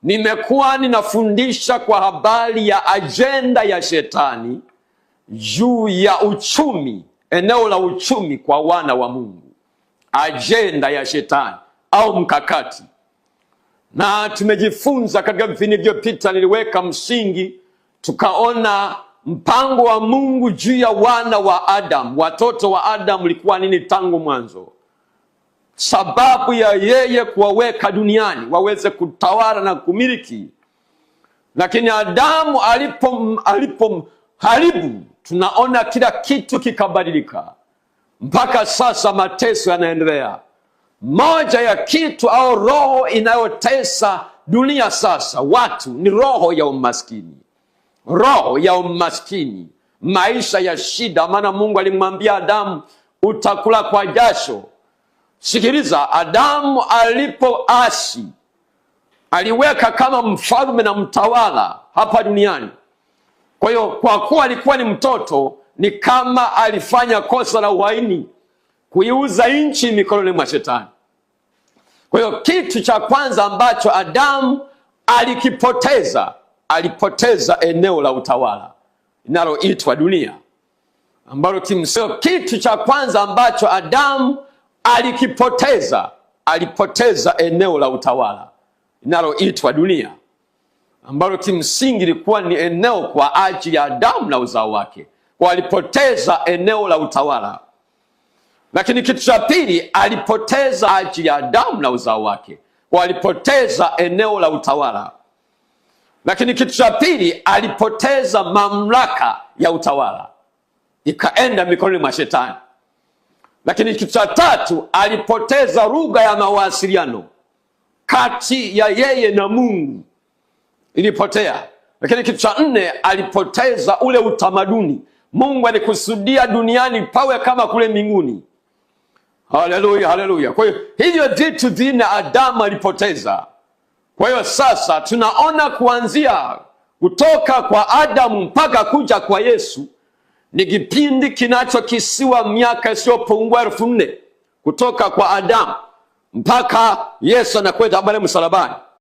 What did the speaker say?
nimekuwa ninafundisha kwa habari ya ajenda ya shetani juu ya uchumi, eneo la uchumi kwa wana wa Mungu. Ajenda ya shetani au mkakati. Na tumejifunza katika vipindi vilivyopita, niliweka msingi, tukaona mpango wa Mungu juu ya wana wa Adam, watoto wa Adam ulikuwa nini tangu mwanzo. Sababu ya yeye kuwaweka duniani waweze kutawala na kumiliki. Lakini Adamu alipoharibu, tunaona kila kitu kikabadilika. Mpaka sasa mateso yanaendelea. Moja ya kitu au roho inayotesa dunia sasa watu ni roho ya umaskini. Roho ya umaskini, maisha ya shida. Maana Mungu alimwambia Adamu, utakula kwa jasho. Sikiliza, Adamu alipoasi, aliweka kama mfalme na mtawala hapa duniani. Kwa hiyo kwa kuwa alikuwa ni mtoto, ni kama alifanya kosa la uhaini, kuiuza nchi mikononi mwa shetani. Kwa hiyo kitu cha kwanza ambacho Adamu alipoteza eneo la utawala linaloitwa dunia, ambalo kimsingi kitu cha kwanza ambacho Adamu alipoteza eneo la utawala linaloitwa dunia, ambalo kimsingi lilikuwa ni eneo kwa ajili ya Adamu na uzao wake. Kwa alipoteza eneo la utawala. Lakini kitu cha pili, alipoteza ajili ya Adamu na uzao wake. Kwa alipoteza eneo la utawala. Lakini kitu cha pili, alipoteza mamlaka ya utawala, ikaenda mikononi mwa shetani. Lakini kitu cha tatu, alipoteza lugha ya mawasiliano kati ya yeye na Mungu, ilipotea. Lakini kitu cha nne, alipoteza ule utamaduni. Mungu alikusudia duniani pawe kama kule mbinguni. Haleluya, haleluya. Kwa hiyo hivyo vitu vinne Adamu alipoteza. Kwa hiyo sasa tunaona kuanzia kutoka kwa Adamu mpaka kuja kwa Yesu ni kipindi kinachokisiwa miaka isiyopungua 4,000 kutoka kwa Adamu mpaka Yesu anakwenda pale msalabani.